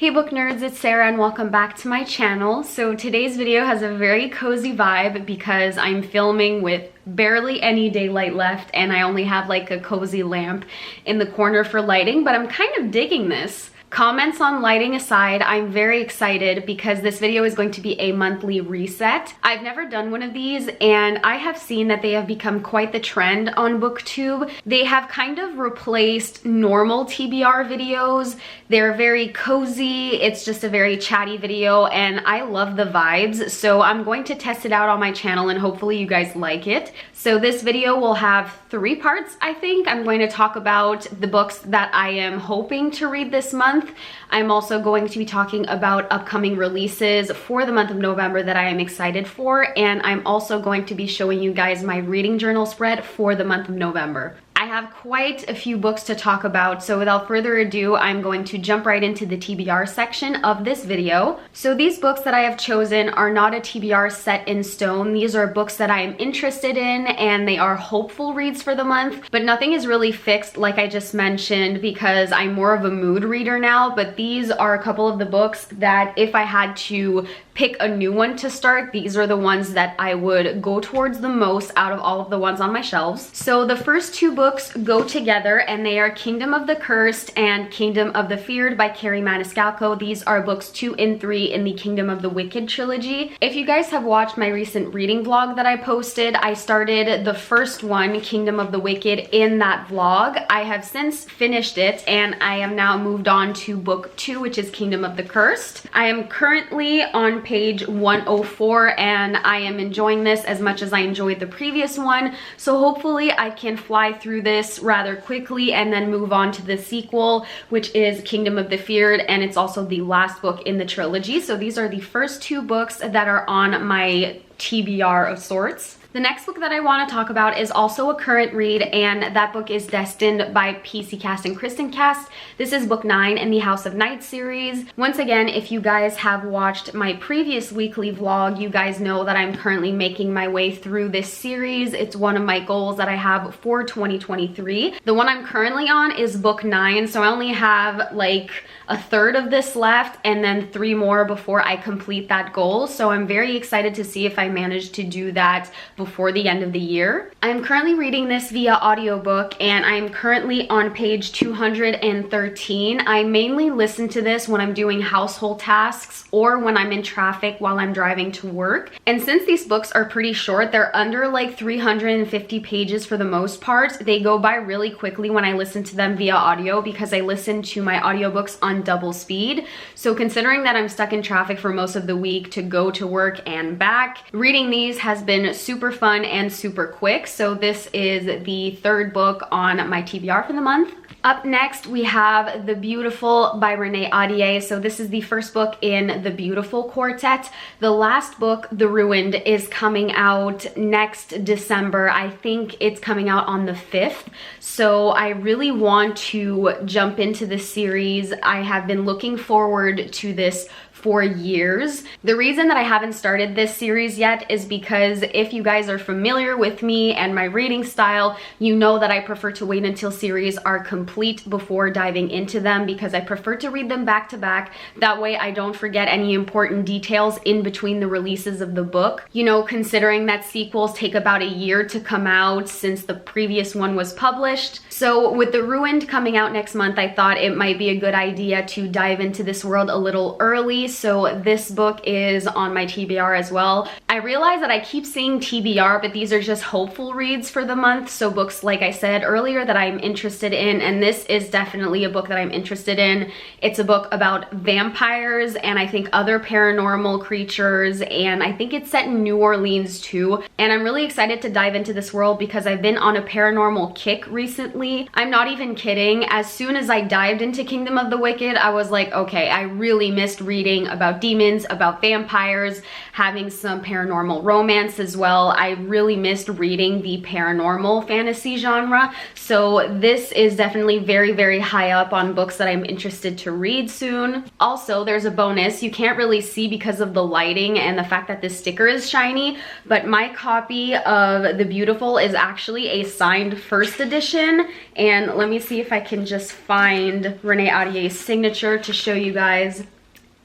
Hey book nerds, it's Sarah and welcome back to my channel. So today's video has a very cozy vibe because I'm filming with barely any daylight left and I only have like a cozy lamp in the corner for lighting, but I'm kind of digging this. Comments on lighting aside, I'm very excited because this video is going to be a monthly reset. I've never done one of these and I have seen that they have become quite the trend on BookTube. They have kind of replaced normal TBR videos. They're very cozy, it's just a very chatty video and I love the vibes. So I'm going to test it out on my channel and hopefully you guys like it. So this video will have 3 parts, I think. I'm going to talk about the books that I am hoping to read this month. I'm also going to be talking about upcoming releases for the month of November that I am excited for, and I'm also going to be showing you guys my reading journal spread for the month of November. I have quite a few books to talk about, so without further ado, I'm going to jump right into the TBR section of this video. So these books that I have chosen are not a TBR set in stone. These are books that I am interested in and they are hopeful reads for the month, but nothing is really fixed like I just mentioned because I'm more of a mood reader now, but these are a couple of the books that if I had to pick a new one to start, these are the ones that I would go towards the most out of all of the ones on my shelves. So the first 2 books go together and they are Kingdom of the Cursed and Kingdom of the Feared by Carrie Maniscalco. These are books 2 and 3 in the Kingdom of the Wicked trilogy. If you guys have watched my recent reading vlog that I posted, I started the first one, Kingdom of the Wicked, in that vlog. I have since finished it and I am now moved on to book 2, which is Kingdom of the Cursed. I am currently on page 104 and I am enjoying this as much as I enjoyed the previous one, so hopefully I can fly through this rather quickly and then move on to the sequel, which is Kingdom of the Feared, and it's also the last book in the trilogy. So these are the first 2 books that are on my TBR of sorts. The next book that I want to talk about is also a current read, and that book is Destined by PC Cast and Kristen Cast. This is book 9 in the House of Night series. Once again, if you guys have watched my previous weekly vlog, you guys know that I'm currently making my way through this series. It's one of my goals that I have for 2023. The one I'm currently on is book 9, so I only have like a third of this left and then 3 more before I complete that goal. So I'm very excited to see if I manage to do that before the end of the year. I'm currently reading this via audiobook and I'm currently on page 213. I mainly listen to this when I'm doing household tasks or when I'm in traffic while I'm driving to work. And since these books are pretty short, they're under like 350 pages for the most part. They go by really quickly when I listen to them via audio because I listen to my audiobooks on double speed. So considering that I'm stuck in traffic for most of the week to go to work and back, reading these has been super fun and super quick. So this is the 3rd book on my TBR for the month. Up next, we have The Beautiful by Renee Ahdieh. So this is the first book in the Beautiful Quartet. The last book, The Ruined, is coming out next December. I think it's coming out on the 5th. So I really want to jump into this series. I have been looking forward to this for years. The reason that I haven't started this series yet is because if you guys are familiar with me and my reading style, you know that I prefer to wait until series are complete before diving into them because I prefer to read them back to back. That way I don't forget any important details in between the releases of the book. You know, considering that sequels take about a year to come out since the previous one was published. So with The Ruined coming out next month, I thought it might be a good idea to dive into this world a little early. So this book is on my TBR as well. I realize that I keep saying TBR, but these are just hopeful reads for the month. So books, like I said earlier, that I'm interested in, and this is definitely a book that I'm interested in. It's a book about vampires and I think other paranormal creatures, and I think it's set in New Orleans too. And I'm really excited to dive into this world because I've been on a paranormal kick recently. I'm not even kidding. As soon as I dived into Kingdom of the Wicked, I was like, okay, I really missed reading about demons, about vampires, having some paranormal romance as well. I really missed reading the paranormal fantasy genre. So this is definitely definitely very, very high up on books that I'm interested to read soon. Also, there's a bonus. You can't really see because of the lighting and the fact that this sticker is shiny, but my copy of The Beautiful is actually a signed first edition. And let me see if I can just find Renee Audier's signature to show you guys.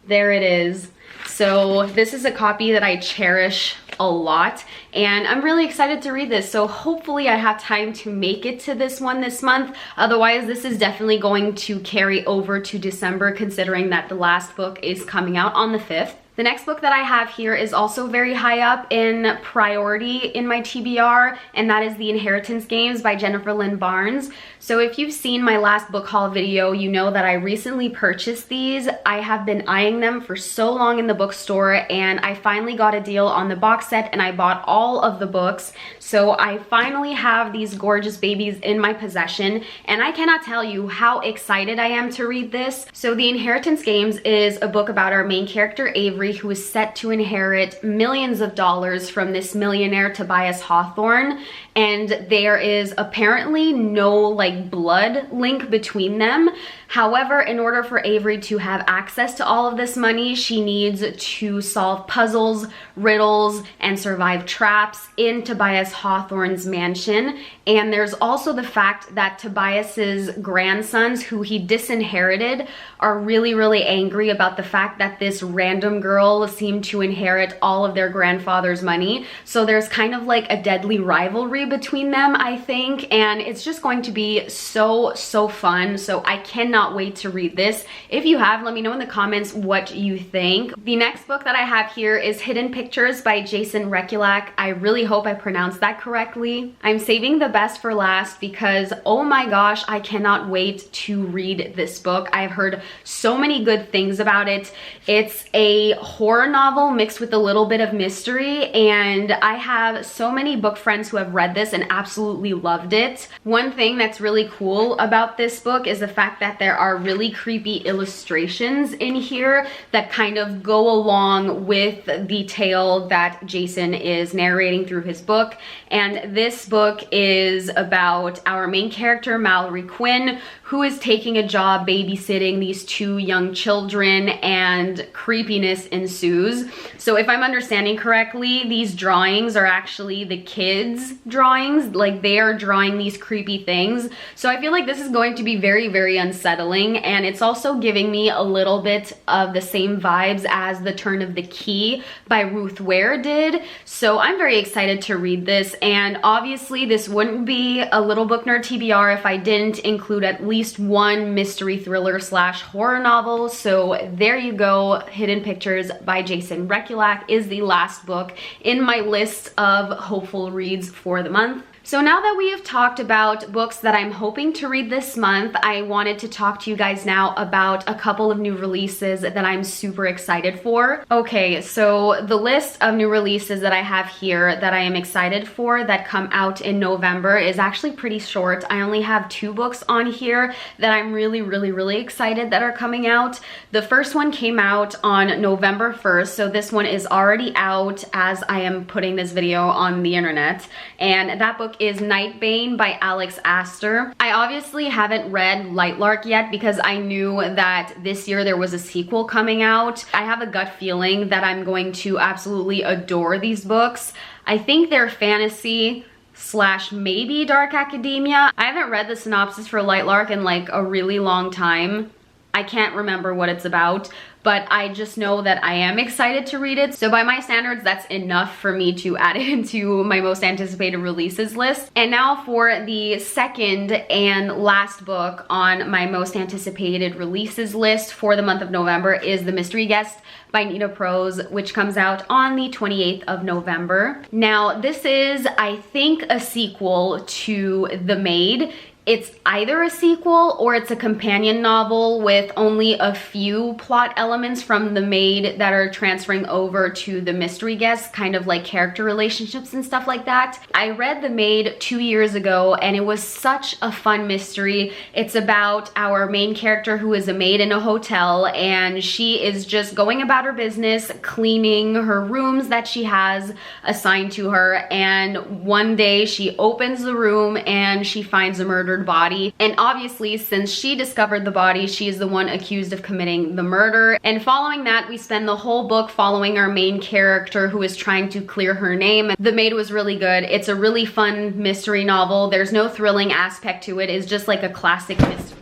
There it is. So this is a copy that I cherish a lot, and I'm really excited to read this. So hopefully I have time to make it to this one this month. Otherwise, this is definitely going to carry over to December, considering that the last book is coming out on the 5th. The next book that I have here is also very high up in priority in my TBR, and that is The Inheritance Games by Jennifer Lynn Barnes. So if you've seen my last book haul video, you know that I recently purchased these. I have been eyeing them for so long in the bookstore, and I finally got a deal on the box set and I bought all of the books. So I finally have these gorgeous babies in my possession, and I cannot tell you how excited I am to read this. So The Inheritance Games is a book about our main character, Avery, who is set to inherit millions of dollars from this millionaire Tobias Hawthorne, and there is apparently no like blood link between them. However, in order for Avery to have access to all of this money, she needs to solve puzzles, riddles, and survive traps in Tobias Hawthorne's mansion. And there's also the fact that Tobias's grandsons, who he disinherited, are really, really angry about the fact that this random girl seemed to inherit all of their grandfather's money. So there's kind of like a deadly rivalry between them, I think, and it's just going to be so, so fun. So I cannot wait to read this. If you have, let me know in the comments what you think. The next book that I have here is Hidden Pictures by Jason Rekulak. I really hope I pronounced that correctly. I'm saving the best for last because, oh my gosh, I cannot wait to read this book. I've heard so many good things about it. It's a horror novel mixed with a little bit of mystery, and I have so many book friends who have read this and absolutely loved it. One thing that's really cool about this book is the fact that there are really creepy illustrations in here that kind of go along with the tale that Jason is narrating through his book. And this book is about our main character, Mallory Quinn, who is taking a job babysitting these two young children, and creepiness ensues. So if I'm understanding correctly, these drawings are actually the kids' drawings. Like, they are drawing these creepy things. So I feel like this is going to be very, very unsettling, and it's also giving me a little bit of the same vibes as The Turn of the Key by Ruth Ware did. So I'm very excited to read this, and obviously this wouldn't be a Little Book Nerd TBR if I didn't include at least one mystery thriller slash horror novel. So there you go. Hidden Pictures by Jason Rekulak is the last book in my list of hopeful reads for the month. So now that we have talked about books that I'm hoping to read this month, I wanted to talk to you guys now about a couple of new releases that I'm super excited for. Okay, so the list of new releases that I have here that I am excited for that come out in November is actually pretty short. I only have 2 books on here that I'm really, really, really excited that are coming out. The first one came out on November 1st, so this one is already out as I am putting this video on the internet, and that book is Nightbane by Alex Astor. I obviously haven't read Lightlark yet because I knew that this year there was a sequel coming out. I have a gut feeling that I'm going to absolutely adore these books. I think they're fantasy slash maybe dark academia. I haven't read the synopsis for Lightlark in like a really long time. I can't remember what it's about, but I just know that I am excited to read it. So by my standards, that's enough for me to add it into my most anticipated releases list. And now for the second and last book on my most anticipated releases list for the month of November is The Mystery Guest by Nina Prose, which comes out on the 28th of November. Now, this is, I think, a sequel to The Maid. It's either a sequel or it's a companion novel with only a few plot elements from The Maid that are transferring over to The Mystery Guest, kind of like character relationships and stuff like that. I read The Maid 2 years ago and it was such a fun mystery. It's about our main character who is a maid in a hotel, and she is just going about her business, cleaning her rooms that she has assigned to her, and one day she opens the room and she finds a murdered murdered body. And obviously, since she discovered the body, she is the one accused of committing the murder. And following that, we spend the whole book following our main character who is trying to clear her name. The Maid was really good. It's a really fun mystery novel. There's no thrilling aspect to it. It's just like a classic mystery.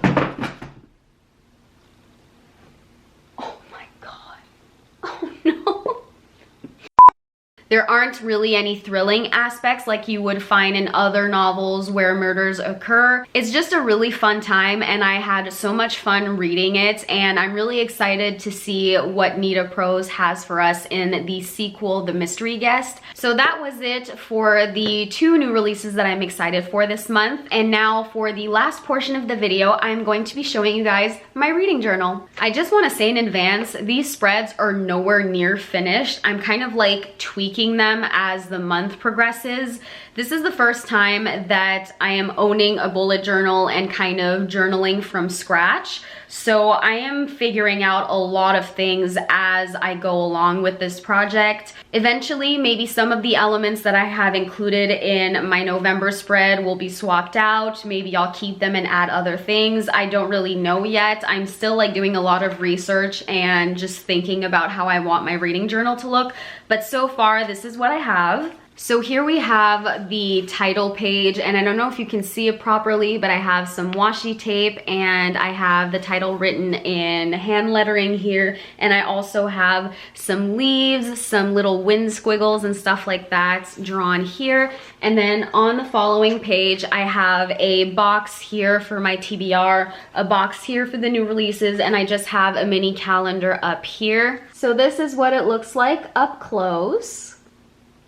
Oh my God. Oh no. There aren't really any thrilling aspects like you would find in other novels where murders occur. It's just a really fun time, and I had so much fun reading it, and I'm really excited to see what Nita Prose has for us in the sequel, The Mystery Guest. So that was it for the 2 new releases that I'm excited for this month. And now for the last portion of the video, I'm going to be showing you guys my reading journal. I just want to say in advance, these spreads are nowhere near finished. I'm kind of like tweaking them as the month progresses. This is the first time that I am owning a bullet journal and kind of journaling from scratch. So I am figuring out a lot of things as I go along with this project. Eventually, maybe some of the elements that I have included in my November spread will be swapped out. Maybe I'll keep them and add other things. I don't really know yet. I'm still like doing a lot of research and just thinking about how I want my reading journal to look. But so far, this is what I have. So here we have the title page, and I don't know if you can see it properly, but I have some washi tape and I have the title written in hand lettering here, and I also have some leaves, some little wind squiggles and stuff like that drawn here. And then on the following page, I have a box here for my TBR, a box here for the new releases, and I just have a mini calendar up here. So this is what it looks like up close.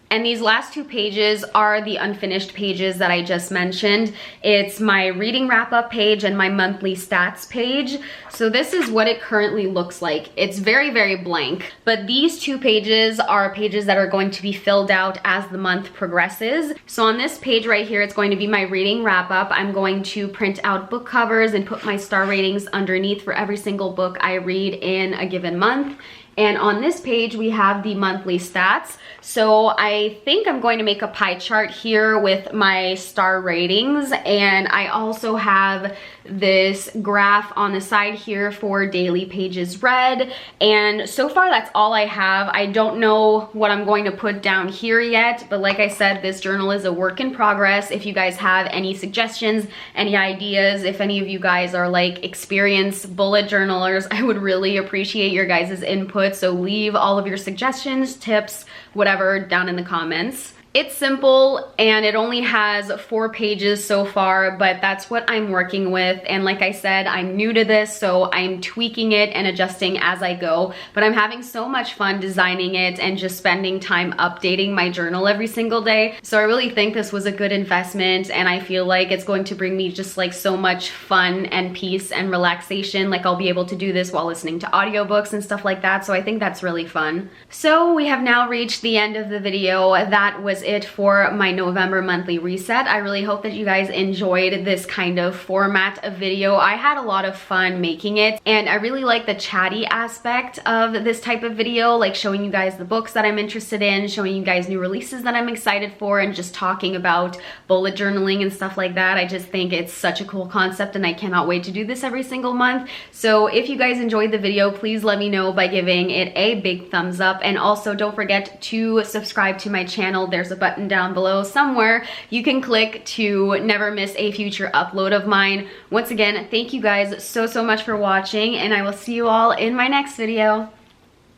And these last 2 pages are the unfinished pages that I just mentioned. It's my reading wrap-up page and my monthly stats page. So this is what it currently looks like. It's very, very blank. But these 2 pages are pages that are going to be filled out as the month progresses. So on this page right here, it's going to be my reading wrap-up. I'm going to print out book covers and put my star ratings underneath for every single book I read in a given month. And on this page, we have the monthly stats. So I think I'm going to make a pie chart here with my star ratings. And I also have this graph on the side here for daily pages read. And so far, that's all I have. I don't know what I'm going to put down here yet. But like I said, this journal is a work in progress. If you guys have any suggestions, any ideas, if any of you guys are like experienced bullet journalers, I would really appreciate your guys' input. So leave all of your suggestions, tips, whatever down in the comments. It's simple and it only has 4 pages so far, but that's what I'm working with. And like I said, I'm new to this, so I'm tweaking it and adjusting as I go. But I'm having so much fun designing it and just spending time updating my journal every single day. So I really think this was a good investment, and I feel like it's going to bring me just like so much fun and peace and relaxation. Like I'll be able to do this while listening to audiobooks and stuff like that. So I think that's really fun. So we have now reached the end of the video. That was it for my November monthly reset. I really hope that you guys enjoyed this kind of format of video. I had a lot of fun making it, and I really like the chatty aspect of this type of video, like showing you guys the books that I'm interested in, showing you guys new releases that I'm excited for, and just talking about bullet journaling and stuff like that. I just think it's such a cool concept, and I cannot wait to do this every single month. So if you guys enjoyed the video, please let me know by giving it a big thumbs up, and also don't forget to subscribe to my channel. There's a button down below somewhere you can click to never miss a future upload of mine. Once again, thank you guys so much for watching, and I will see you all in my next video.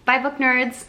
Bye, book nerds.